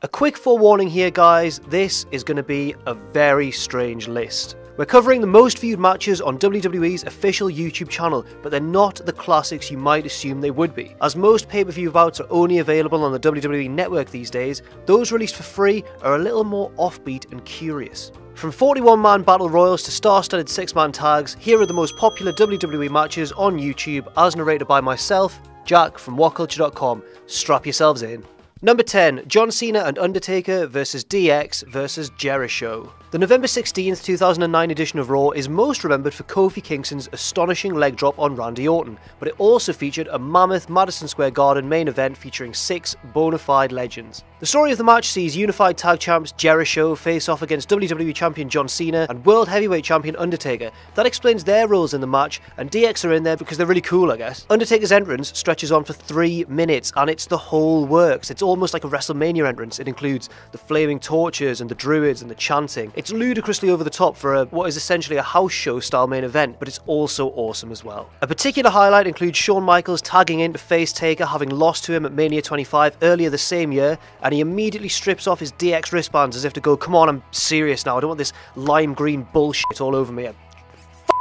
A quick forewarning here guys, this is going to be a very strange list. We're covering the most viewed matches on WWE's official YouTube channel, but they're not the classics you might assume they would be. As most pay-per-view bouts are only available on the WWE Network these days, those released for free are a little more offbeat and curious. From 41-man battle royals to star-studded 6-man tags, here are the most popular WWE matches on YouTube as narrated by myself, Jack from WhatCulture.com. Strap yourselves in. Number 10, John Cena and Undertaker vs DX vs Jericho. The November 16th, 2009 edition of Raw is most remembered for Kofi Kingston's astonishing leg drop on Randy Orton, but it also featured a mammoth Madison Square Garden main event featuring 6 bona fide legends. The story of the match sees unified tag champs Jericho face off against WWE Champion John Cena and World Heavyweight Champion Undertaker. That explains their roles in the match, and DX are in there because they're really cool, I guess. Undertaker's entrance stretches on for 3 minutes, and it's the whole works. It's almost like a WrestleMania entrance. It includes the flaming torches and the druids and the chanting. It's ludicrously over the top for what is essentially a house show style main event, but it's also awesome as well. A particular highlight includes Shawn Michaels tagging in to face Taker, having lost to him at Mania 25 earlier the same year, and he immediately strips off his DX wristbands as if to go, come on, I'm serious now, I don't want this lime green bullshit all over me.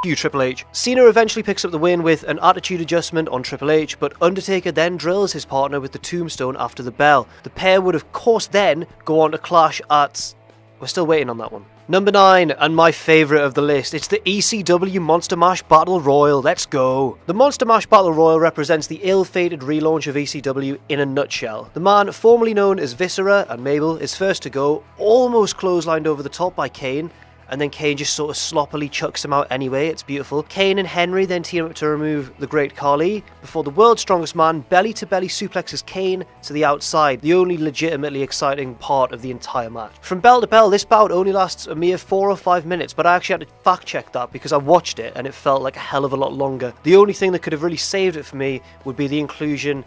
You, Triple H. Cena eventually picks up the win with an attitude adjustment on Triple H, but Undertaker then drills his partner with the tombstone after the bell. The pair would of course then go on to clash at... we're still waiting on that one. Number 9, and my favourite of the list, it's the ECW Monster Mash Battle Royal. Let's go. The Monster Mash Battle Royal represents the ill-fated relaunch of ECW in a nutshell. The man formerly known as Viscera and Mabel is first to go, almost clotheslined over the top by Kane, and then Kane just sort of sloppily chucks him out anyway. It's beautiful. Kane and Henry then team up to remove the Great Khali before the world's strongest man belly-to-belly suplexes Kane to the outside, the only legitimately exciting part of the entire match. From bell to bell, this bout only lasts a mere 4 or 5 minutes, but I actually had to fact-check that because I watched it and it felt like a hell of a lot longer. The only thing that could have really saved it for me would be the inclusion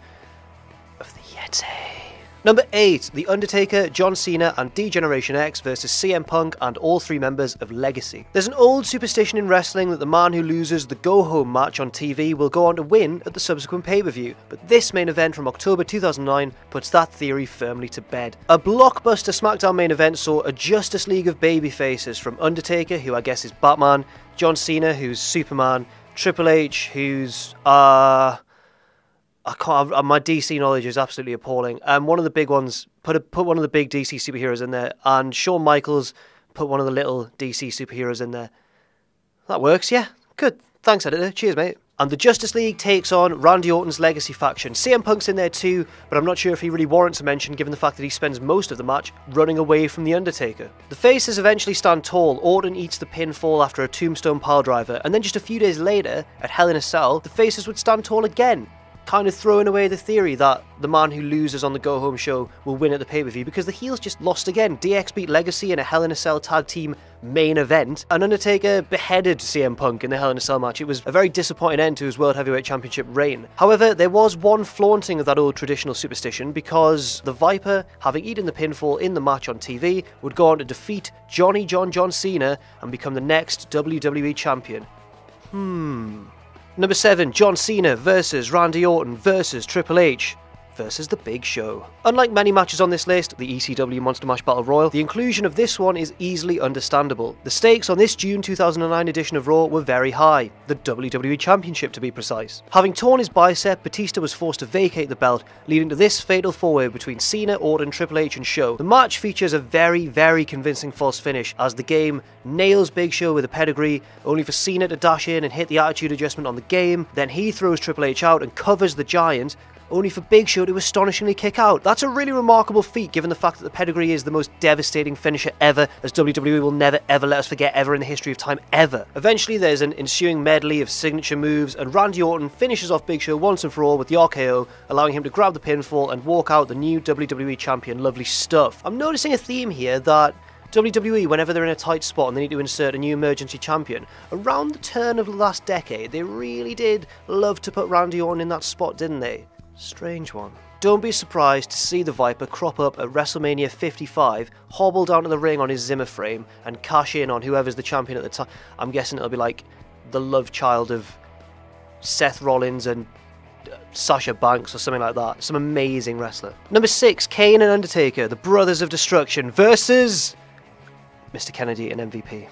of the Yeti. Number 8, The Undertaker, John Cena and D-Generation X vs CM Punk and all 3 members of Legacy. There's an old superstition in wrestling that the man who loses the go-home match on TV will go on to win at the subsequent pay-per-view, but this main event from October 2009 puts that theory firmly to bed. A blockbuster SmackDown main event saw a Justice League of babyfaces from Undertaker, who I guess is Batman, John Cena, who's Superman, Triple H, who's, my DC knowledge is absolutely appalling. One of the big ones, put one of the big DC superheroes in there, and Shawn Michaels put one of the little DC superheroes in there. That works, yeah. Good. Thanks, editor. Cheers, mate. And the Justice League takes on Randy Orton's Legacy faction. CM Punk's in there too, but I'm not sure if he really warrants a mention given the fact that he spends most of the match running away from The Undertaker. The faces eventually stand tall. Orton eats the pinfall after a tombstone piledriver, and then just a few days later, at Hell in a Cell, the faces would stand tall again, kind of throwing away the theory that the man who loses on the go-home show will win at the pay-per-view, because the heels just lost again. DX beat Legacy in a Hell in a Cell tag team main event, and Undertaker beheaded CM Punk in the Hell in a Cell match. It was a very disappointing end to his World Heavyweight Championship reign. However, there was one flaunting of that old traditional superstition, because the Viper, having eaten the pinfall in the match on TV, would go on to defeat John Cena and become the next WWE Champion. Number 7, John Cena versus Randy Orton versus Triple H versus The Big Show. Unlike many matches on this list, the ECW Monster Mash Battle Royal, the inclusion of this one is easily understandable. The stakes on this June 2009 edition of Raw were very high, the WWE Championship to be precise. Having torn his bicep, Batista was forced to vacate the belt, leading to this fatal four-way between Cena, Orton, Triple H and Show. The match features a very, very convincing false finish, as the game nails Big Show with a pedigree, only for Cena to dash in and hit the attitude adjustment on the game. Then he throws Triple H out and covers the Giant, only for Big Show to astonishingly kick out. That's a really remarkable feat given the fact that the pedigree is the most devastating finisher ever, as WWE will never ever let us forget ever in the history of time ever. Eventually there's an ensuing medley of signature moves, and Randy Orton finishes off Big Show once and for all with the RKO, allowing him to grab the pinfall and walk out the new WWE Champion. Lovely stuff. I'm noticing a theme here that WWE, whenever they're in a tight spot and they need to insert a new emergency champion, around the turn of the last decade, they really did love to put Randy Orton in that spot, didn't they? Strange one. Don't be surprised to see the Viper crop up at WrestleMania 55, hobble down to the ring on his Zimmer frame, and cash in on whoever's the champion at the time. I'm guessing it'll be like the love child of Seth Rollins and Sasha Banks or something like that. Some amazing wrestler. Number 6, Kane and Undertaker, the Brothers of Destruction versus Mr. Kennedy and MVP.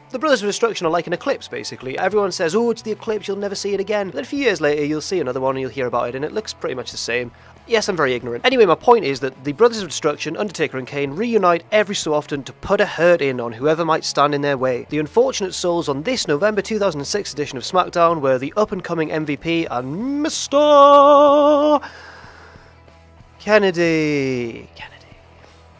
The Brothers of Destruction are like an eclipse, basically. Everyone says, oh, it's the eclipse, you'll never see it again. But then a few years later, you'll see another one and you'll hear about it, and it looks pretty much the same. Yes, I'm very ignorant. Anyway, my point is that the Brothers of Destruction, Undertaker and Kane, reunite every so often to put a hurt in on whoever might stand in their way. The unfortunate souls on this November 2006 edition of SmackDown were the up-and-coming MVP and Mr. Kennedy.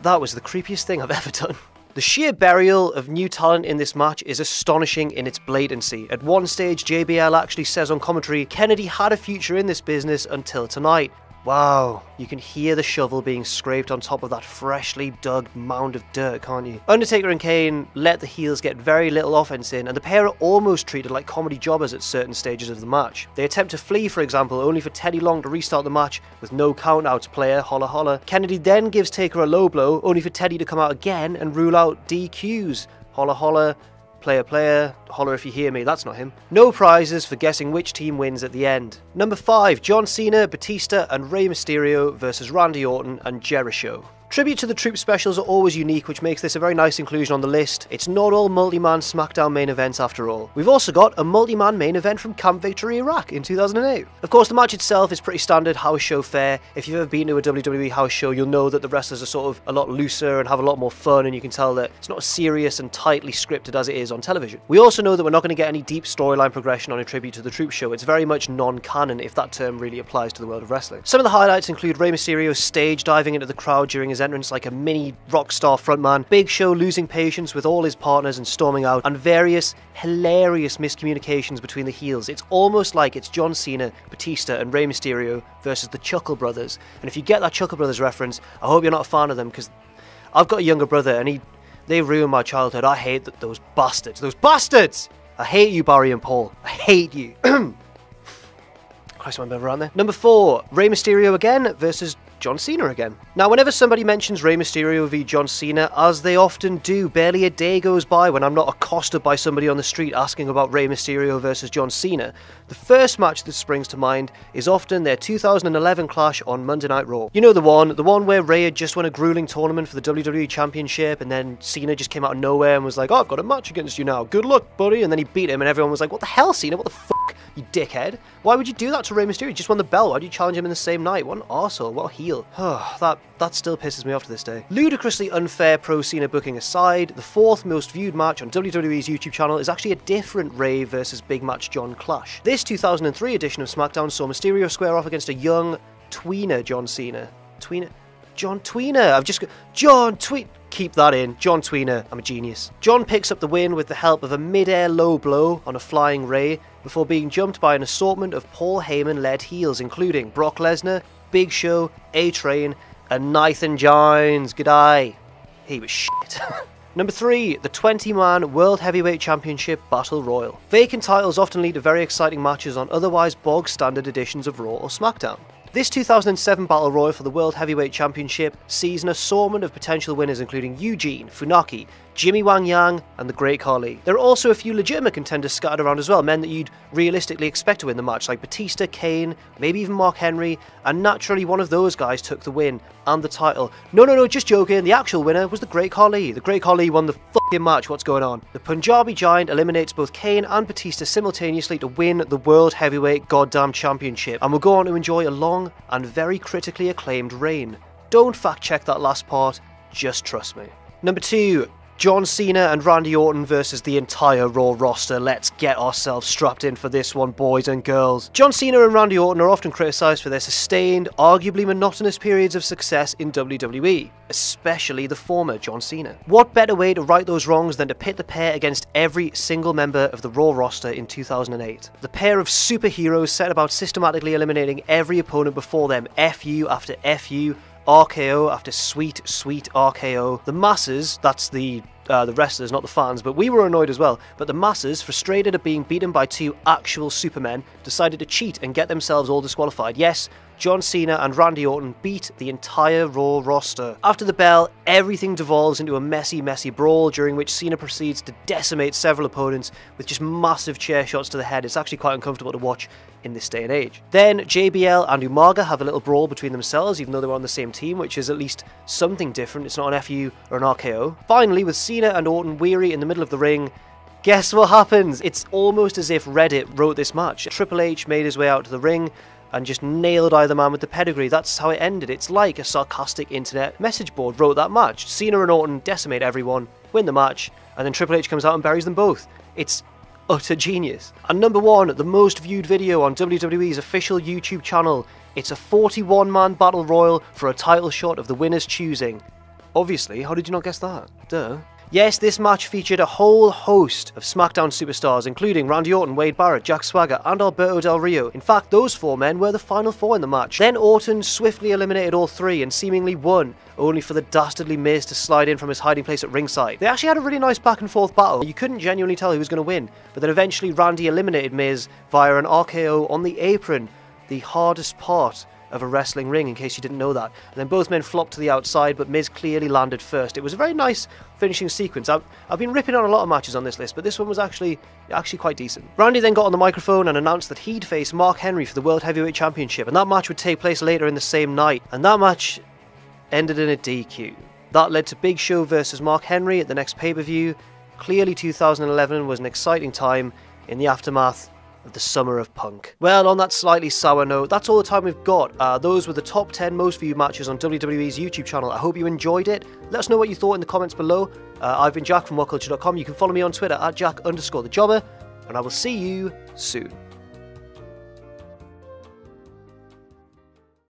That was the creepiest thing I've ever done. The sheer burial of new talent in this match is astonishing in its blatancy. At one stage, JBL actually says on commentary, Kennedy had a future in this business until tonight. Wow, you can hear the shovel being scraped on top of that freshly dug mound of dirt, can't you? Undertaker and Kane let the heels get very little offense in, and the pair are almost treated like comedy jobbers at certain stages of the match. They attempt to flee, for example, only for Teddy Long to restart the match with no countouts, player, holla holla. Kennedy then gives Taker a low blow, only for Teddy to come out again and rule out DQs, holla holla. Player, holler if you hear me, that's not him. No prizes for guessing which team wins at the end. Number 5, John Cena, Batista and Rey Mysterio versus Randy Orton and Jericho. Tribute to the Troop specials are always unique, which makes this a very nice inclusion on the list. It's not all multi-man SmackDown main events after all. We've also got a multi-man main event from Camp Victory, Iraq in 2008. Of course, the match itself is pretty standard house show fare. If you've ever been to a WWE house show, you'll know that the wrestlers are sort of a lot looser and have a lot more fun, and you can tell that it's not as serious and tightly scripted as it is on television. We also know that we're not going to get any deep storyline progression on a Tribute to the Troop show. It's very much non-canon, if that term really applies to the world of wrestling. Some of the highlights include Rey Mysterio stage diving into the crowd during his entrance like a mini rock star frontman, Big Show losing patience with all his partners and storming out, and various hilarious miscommunications between the heels. It's almost like it's John Cena, Batista and Rey Mysterio versus the Chuckle Brothers. And if you get that Chuckle Brothers reference, I hope you're not a fan of them, because I've got a younger brother and they ruined my childhood. I hate those bastards. Those bastards! I hate you, Barry and Paul. I hate you. Christ, I'm around there. Number 4, Rey Mysterio again versus John Cena again. Now, whenever somebody mentions Rey Mysterio v John Cena, as they often do, barely a day goes by when I'm not accosted by somebody on the street asking about Rey Mysterio versus John Cena. The first match that springs to mind is often their 2011 clash on Monday Night Raw. You know the one where Rey had just won a grueling tournament for the WWE Championship, and then Cena just came out of nowhere and was like, oh, I've got a match against you now. Good luck, buddy. And then he beat him, and everyone was like, what the hell, Cena? What the fuck, you dickhead? Why would you do that to Rey Mysterio? He just won the belt. Why would you challenge him in the same night? What an arsehole. What a heel. That still pisses me off to this day. Ludicrously unfair pro-Cena booking aside, the 4th most viewed match on WWE's YouTube channel is actually a different Rey versus Big Match John clash. This 2003 edition of SmackDown saw Mysterio square off against a young tweener John Cena. John Tweener. John Tweet. Keep that in. John Tweener. I'm a genius. John picks up the win with the help of a mid-air low blow on a flying Rey before being jumped by an assortment of Paul Heyman-led heels, including Brock Lesnar, Big Show, A-Train, and Nathan Jones. G'day. He was shit. Number 3, the 20-man World Heavyweight Championship Battle Royal. Vacant titles often lead to very exciting matches on otherwise bog-standard editions of Raw or SmackDown. This 2007 Battle Royal for the World Heavyweight Championship sees an assortment of potential winners including Eugene, Funaki, Jimmy Wang Yang, and the Great Khali. There are also a few legitimate contenders scattered around as well, men that you'd realistically expect to win the match, like Batista, Kane, maybe even Mark Henry, and naturally one of those guys took the win and the title. No, just joking, the actual winner was the Great Khali. The Great Khali won the fucking match, what's going on? The Punjabi Giant eliminates both Kane and Batista simultaneously to win the World Heavyweight Goddamn Championship, and will go on to enjoy a long and very critically acclaimed reign. Don't fact check that last part, just trust me. Number 2, John Cena and Randy Orton versus the entire Raw roster. Let's get ourselves strapped in for this one, boys and girls. John Cena and Randy Orton are often criticised for their sustained, arguably monotonous periods of success in WWE, especially the former John Cena. What better way to right those wrongs than to pit the pair against every single member of the Raw roster in 2008? The pair of superheroes set about systematically eliminating every opponent before them, FU after FU, RKO after sweet RKO. The masses, that's the wrestlers, not the fans, but we were annoyed as well, but the masses, frustrated at being beaten by 2 actual supermen, decided to cheat and get themselves all disqualified. Yes, John Cena and Randy Orton beat the entire Raw roster. After the bell, everything devolves into a messy brawl, during which Cena proceeds to decimate several opponents with just massive chair shots to the head. It's actually quite uncomfortable to watch in this day and age. Then JBL and Umaga have a little brawl between themselves, even though they're on the same team, which is at least something different. It's not an FU or an RKO. Finally, with Cena and Orton weary in the middle of the ring, guess what happens? It's almost as if Reddit wrote this match. Triple H made his way out to the ring and just nailed either man with the pedigree. That's how it ended. It's like a sarcastic internet message board wrote that match. Cena and Orton decimate everyone, win the match, and then Triple H comes out and buries them both. It's utter genius. And number one, the most viewed video on WWE's official YouTube channel. It's a 41-man battle royal for a title shot of the winner's choosing. Obviously, how did you not guess that? Duh. Yes, this match featured a whole host of SmackDown superstars, including Randy Orton, Wade Barrett, Jack Swagger, and Alberto Del Rio. In fact, those four men were the final four in the match. Then Orton swiftly eliminated all three and seemingly won, only for the dastardly Miz to slide in from his hiding place at ringside. They actually had a really nice back and forth battle. You couldn't genuinely tell who was going to win, but then eventually Randy eliminated Miz via an RKO on the apron, the hardest part of a wrestling ring, in case you didn't know that. And then both men flopped to the outside, but Miz clearly landed first. It was a very nice finishing sequence. I've been ripping on a lot of matches on this list, but this one was actually quite decent. Randy then got on the microphone and announced that he'd face Mark Henry for the World Heavyweight Championship, and that match would take place later in the same night. And that match ended in a DQ. That led to Big Show versus Mark Henry at the next pay-per-view. Clearly 2011 was an exciting time in the aftermath of the summer of Punk. Well, on that slightly sour note, that's all the time we've got. Those were the top 10 most viewed matches on WWE's YouTube channel. I hope you enjoyed it. Let us know what you thought in the comments below. I've been Jack from WhatCulture.com. You can follow me on Twitter at Jack_thejobber, and I will see you soon.